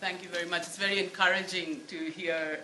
Thank you very much. It's very encouraging to hear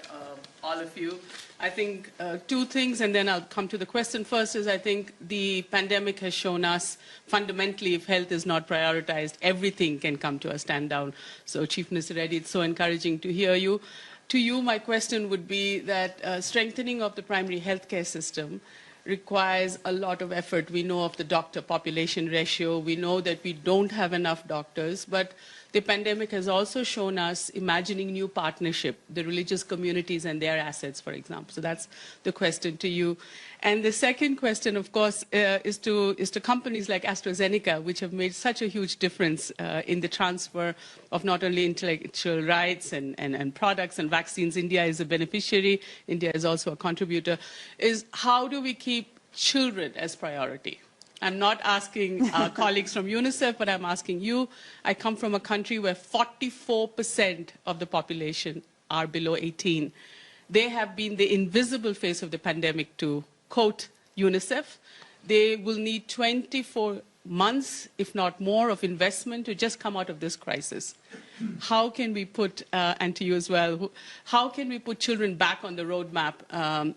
all of you. I think two things, and then I'll come to the question. First is I think the pandemic has shown us fundamentally if health is not prioritized, everything can come to a stand down. So Chief Minister Reddy, it's so encouraging to hear you. To you, my question would be that strengthening of the primary healthcare system requires a lot of effort. We know of the doctor population ratio. We know that we don't have enough doctors, but the pandemic has also shown us imagining new partnership, the religious communities and their assets, for example. So that's the question to you. And the second question, of course, is to companies like AstraZeneca, which have made such a huge difference in the transfer of not only intellectual rights and products and vaccines. India is a beneficiary. India is also a contributor. Is how do we keep children as priority? I'm not asking our colleagues from UNICEF, but I'm asking you. I come from a country where 44% of the population are below 18. They have been the invisible face of the pandemic, to quote UNICEF. They will need 24 months, if not more, of investment to just come out of this crisis. How can we put, and to you as well, how can we put children back on the roadmap?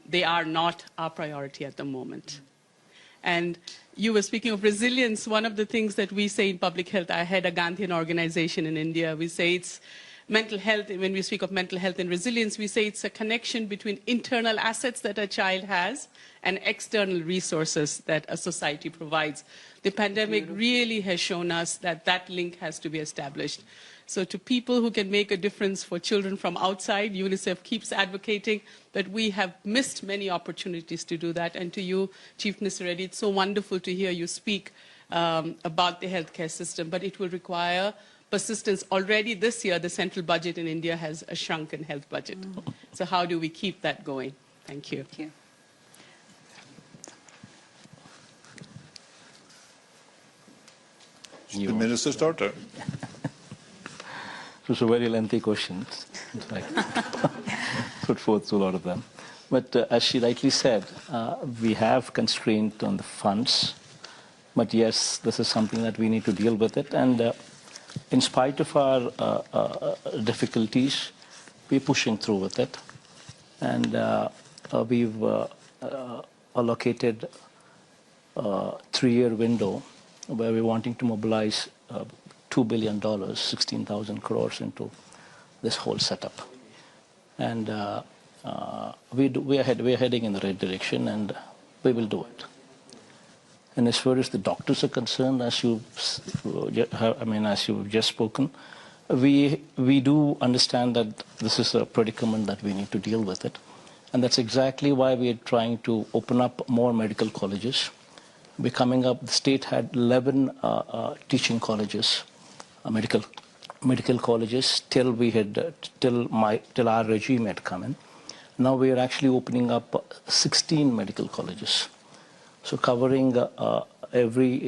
They are not our priority at the moment. And you were speaking of resilience. One of the things that we say in public health, I head a Gandhian organization in India. We say it's mental health. When we speak of mental health and resilience, we say it's a connection between internal assets that a child has and external resources that a society provides. The pandemic really has shown us that that link has to be established. So to people who can make a difference for children from outside, UNICEF keeps advocating that we have missed many opportunities to do that. And to you, Chief Minister Reddy, it's so wonderful to hear you speak about the healthcare system, but it will require persistence. Already this year, the central budget in India has a shrunken health budget. So how do we keep that going? Thank you. Thank you. The Minister starter. It was a very lengthy question. I put forth a lot of them. But as she rightly said, we have constraint on the funds. But yes, this is something that we need to deal with it. And in spite of our difficulties, we're pushing through with it. And we've allocated a 3-year window where we're wanting to mobilize $2 billion, 16,000 crores into this whole setup. And we are heading in the right direction, and we will do it. And as far as the doctors are concerned, as you've just spoken, we do understand that this is a predicament that we need to deal with it. And that's exactly why we are trying to open up more medical colleges. We're coming up, the state had 11 teaching colleges, medical colleges, till our regime had come in. Now we are actually opening up 16 medical colleges. So covering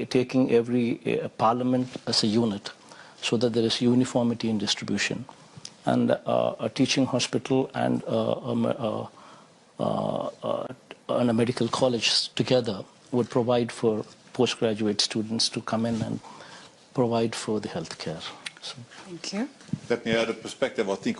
taking every parliament as a unit, so that there is uniformity in distribution. And a teaching hospital and a medical college together would provide for postgraduate students to come in and provide for the healthcare. So. Thank you. Let me add a perspective. I think on